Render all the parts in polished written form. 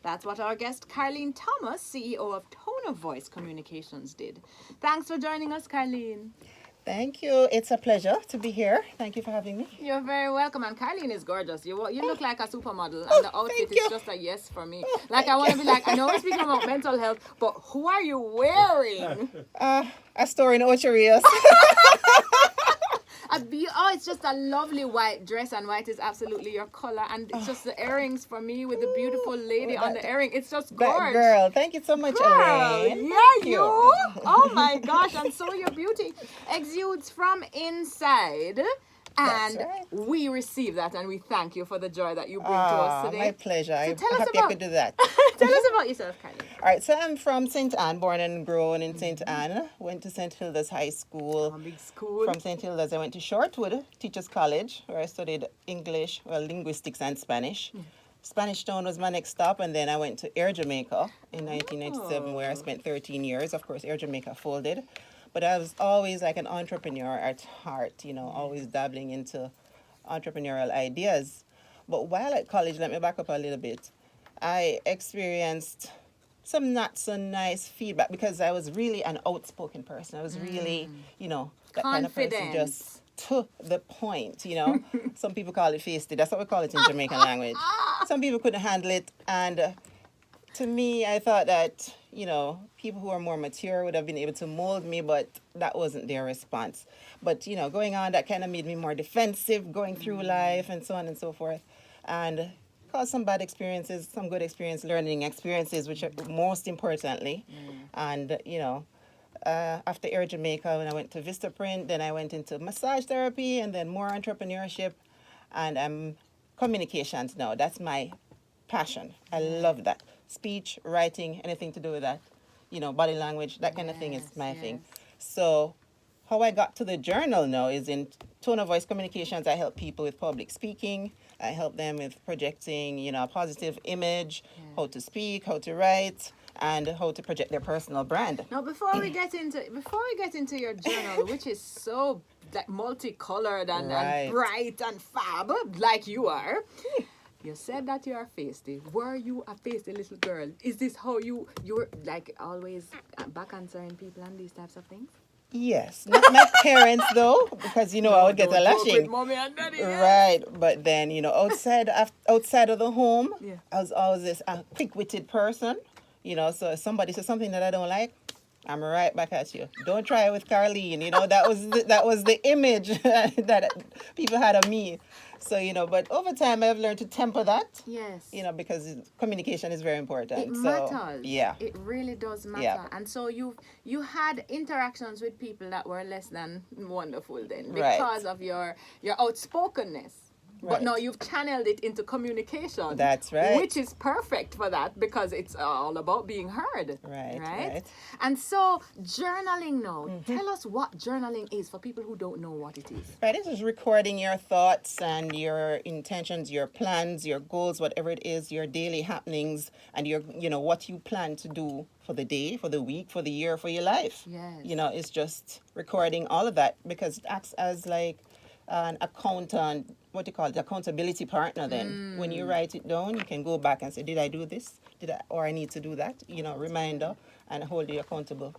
That's what our guest Carleen Thomas, CEO of Tone of Voice Communications, did. Thanks for joining us, Carleen. Thank you. It's a pleasure to be here. Thank you for having me. You're very welcome. And Carleen is gorgeous. You look like a supermodel, and the outfit is just a yes for me. Like, I want to be like, I know we're speaking about mental health, but who are you wearing? A store in Ocherios. It's just a lovely white dress, and white is absolutely your color, and it's just the earrings for me with the beautiful lady on the earring. It's just gorgeous. Girl, thank you so much, Elaine. Yeah, you. Oh my gosh, and so your beauty exudes from inside. And right. we receive that, and we thank you for the joy that you bring to us today. My pleasure. So I'm happy I could do that. Tell us about yourself, Kylie. All right, so I'm from St. Anne, born and grown in St. Anne. Went to St. Hilda's High School. A big school. From St. Hilda's, I went to Shortwood Teachers College, where I studied English, linguistics, and Spanish. Spanish Town was my next stop, and then I went to Air Jamaica in 1997, where I spent 13 years. Of course, Air Jamaica folded. But I was always like an entrepreneur at heart, always dabbling into entrepreneurial ideas. But while at college, let me back up a little bit, I experienced some not so nice feedback because I was really an outspoken person. I was really, that kind of person, just to the point, Some people call it feisty. That's what we call it in Jamaican language. Some people couldn't handle it. And to me, I thought that, people who are more mature would have been able to mold me, but that wasn't their response. But, going on, that kind of made me more defensive going through life and so on and so forth. And caused some bad experiences, some good experience, learning experiences, which are most importantly. And, after Air Jamaica, when I went to Vistaprint, then I went into massage therapy and then more entrepreneurship. And I'm communications now. That's my passion. I love that. Speech, writing, anything to do with that, body language, that kind of thing is my thing. So how I got to the journal now is in Tone of Voice Communications. I help people with public speaking. I help them with projecting, a positive image, how to speak, how to write, and how to project their personal brand. Now, before we get into your journal, which is so like multicolored and bright and fab, like you are. You said that you are feisty. Were you a feisty little girl? Is this how you were like always back answering people and these types of things? Yes, not my parents though, because I would get a lashing. With mommy and daddy, right? But then outside of the home, I was always this quick-witted person. So if somebody says something that I don't like, I'm right back at you. Don't try it with Carleen. That was the image that people had of me. So, but over time I've learned to temper that. Yes. Because communication is very important. It matters. Yeah. It really does matter. Yeah. And so you had interactions with people that were less than wonderful then because of your outspokenness. But now you've channeled it into communication. That's right. Which is perfect for that because it's all about being heard. Right. And so journaling now. Tell us what journaling is for people who don't know what it is. Right. This is recording your thoughts and your intentions, your plans, your goals, whatever it is, your daily happenings, and your what you plan to do for the day, for the week, for the year, for your life. Yes. It's just recording all of that because it acts as like an accountant, what do you call it, accountability partner then. When you write it down, you can go back and say, did I do this? Or I need to do that? Reminder, and hold you accountable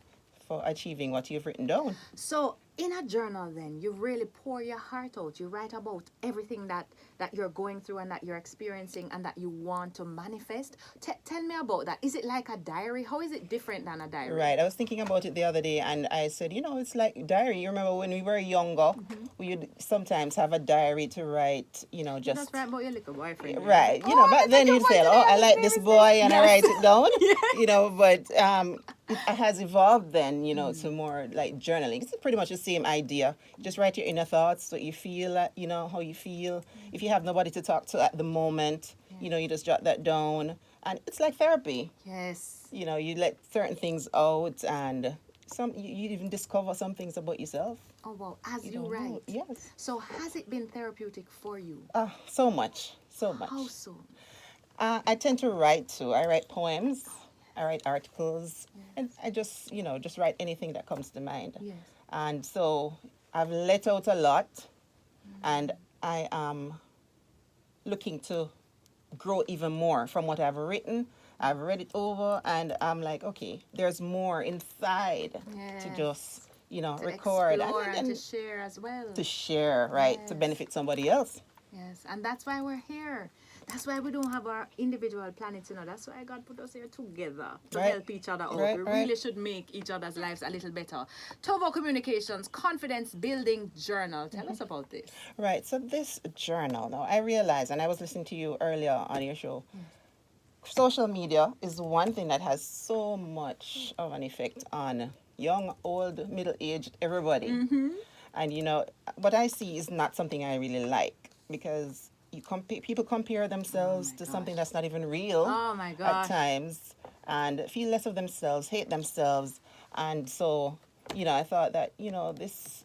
for achieving what you've written down. So in a journal then, you really pour your heart out. You write about everything that you're going through and that you're experiencing and that you want to manifest. Tell me about that. Is it like a diary? How is it different than a diary? Right. I was thinking about it the other day and I said, it's like diary. You remember when we were younger, we would sometimes have a diary to write, just... That's right about your little boyfriend. Right. Back then you'd say, I like this boy and I write it down. But it has evolved then, to more like journaling. It's pretty much the same idea. Just write your inner thoughts, what you feel, how you feel. If you have nobody to talk to at the moment, you just jot that down. And it's like therapy. Yes. You let certain things out and you even discover some things about yourself. Oh, wow. As you write. Yes. So has it been therapeutic for you? So much. How so? I tend to write too. I write poems. I write articles, and I just write anything that comes to mind. Yes. And so I've let out a lot, and I am looking to grow even more from what I've written. I've read it over, and I'm like, okay, there's more inside to just, to record explore and to share as well. To share, right? To benefit somebody else. Yes, and that's why we're here. That's why we don't have our individual planets, That's why God put us here together to help each other out. We really should make each other's lives a little better. Tovo Communications Confidence Building Journal. Tell us about this. Right. So this journal, now I realized, and I was listening to you earlier on your show, social media is one thing that has so much of an effect on young, old, middle-aged, everybody. And what I see is not something I really like, because people compare themselves to something that's not even real at times, and feel less of themselves, hate themselves. And so, I thought that, this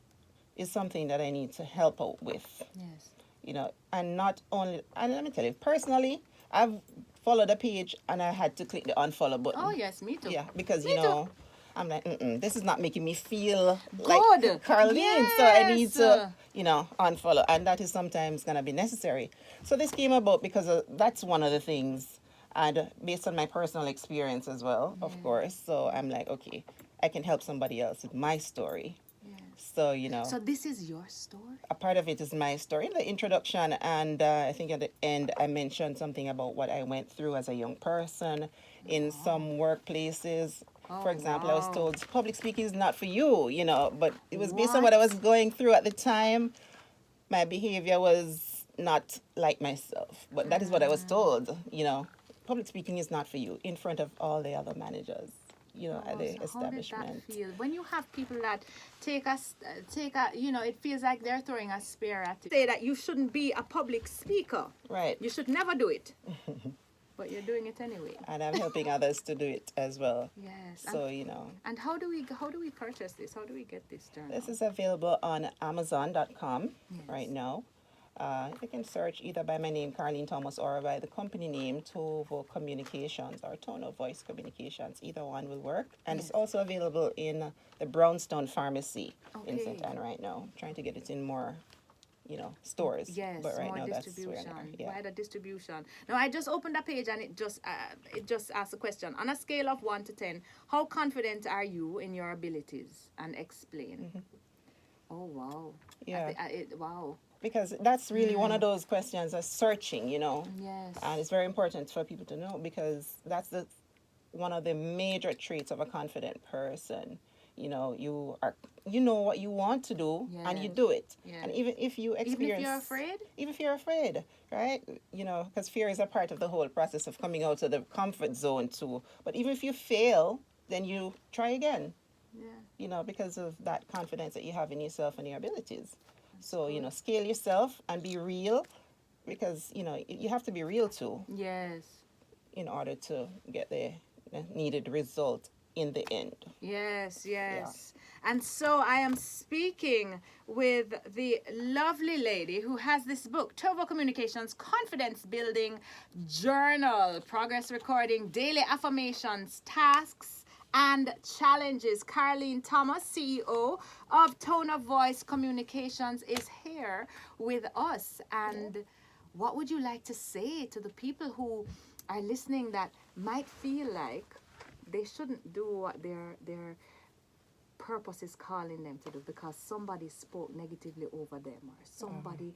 is something that I need to help out with. Yes. And not only, and let me tell you, personally, I've followed a page and I had to click the unfollow button. Oh, yes, me too. Yeah, because, I'm like, this is not making me feel good, like Carlene. Yes. So I need to, unfollow. And that is sometimes going to be necessary. So this came about because that's one of the things. And based on my personal experience as well, of course. So I'm like, okay, I can help somebody else with my story. So, So this is your story? A part of it is my story in the introduction. And I think at the end, I mentioned something about what I went through as a young person in some workplaces. For example, I was told public speaking is not for you, but it was based on what I was going through at the time. My behavior was not like myself, but that is what I was told, Public speaking is not for you in front of all the other managers, at the establishment. How did that feel? When you have people that take a, it feels like they're throwing a spear at you. Say that you shouldn't be a public speaker. Right. You should never do it. But you're doing it anyway. And I'm helping others to do it as well. Yes. So, And how do we purchase this? How do we get this journal? This is available on Amazon.com right now. You can search either by my name, Carlene Thomas, or by the company name, Tovo Communications or Tone of Voice Communications. Either one will work. And it's also available in the Brownstone Pharmacy in St. Anne right now. I'm trying to get it in more stores. Yes, but right more now distribution. That's where Wider distribution. Now I just opened a page and it just asks a question. On a scale of 1 to 10, how confident are you in your abilities? And explain. Oh wow. Yeah. Wow. Because that's really one of those questions of searching, Yes. And it's very important for people to know, because that's one of the major traits of a confident person. You know what you want to do, and you do it. And even if you experience, even if you're afraid, right? Because fear is a part of the whole process of coming out of the comfort zone too. But even if you fail, then you try again. Yeah. Because of that confidence that you have in yourself and your abilities. So, scale yourself and be real, because, you have to be real too. Yes. In order to get the needed result in the end. Yes. Yeah. And so I am speaking with the lovely lady who has this book, Tovo Communications Confidence Building Journal, Progress Recording, Daily Affirmations, Tasks, and Challenges. Carlene Thomas, CEO of Tone of Voice Communications, is here with us. And what would you like to say to the people who are listening that might feel like they shouldn't do what their purpose is calling them to do because somebody spoke negatively over them, or somebody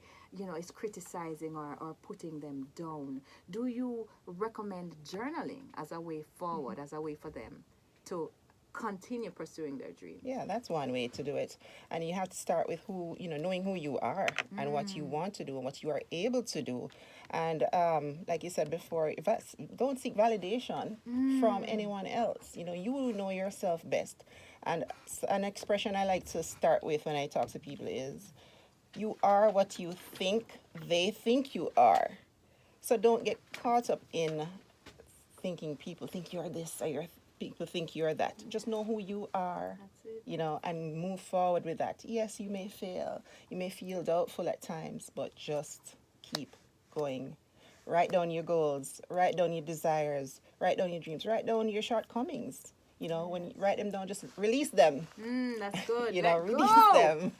is criticizing or putting them down? Do you recommend journaling as a way forward, as a way for them to continue pursuing their dreams? Yeah, that's one way to do it. And you have to start with knowing who you are and what you want to do and what you are able to do. And like you said before, don't seek validation from anyone else. You know yourself best. And an expression I like to start with when I talk to people is, you are what you think they think you are. So don't get caught up in thinking people think you're this or people think you're that. Just know who you are. That's it. And move forward with that. Yes, you may fail. You may feel doubtful at times, but just keep going. Write down your goals. Write down your desires. Write down your dreams. Write down your shortcomings. When you write them down, just release them. That's good. Release them.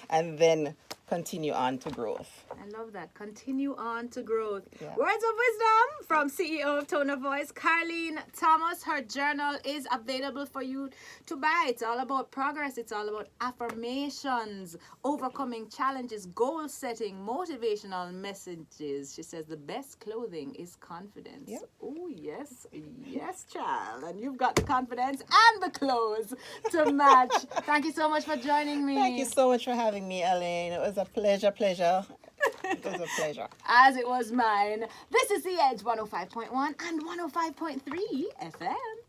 And then continue on to growth. I love that. Continue on to growth. Yeah. Words of wisdom from CEO of Tone of Voice, Carleen Thomas. Her journal is available for you to buy. It's all about progress. It's all about affirmations, overcoming challenges, goal setting, motivational messages. She says the best clothing is confidence. Yep. Oh, yes. Yes, child. And you've got the confidence and the clothes to match. Thank you so much for joining me. Thank you so much for having me, Elaine. It was a pleasure. It was a pleasure. As it was mine. This is The Edge 105.1 and 105.3 FM.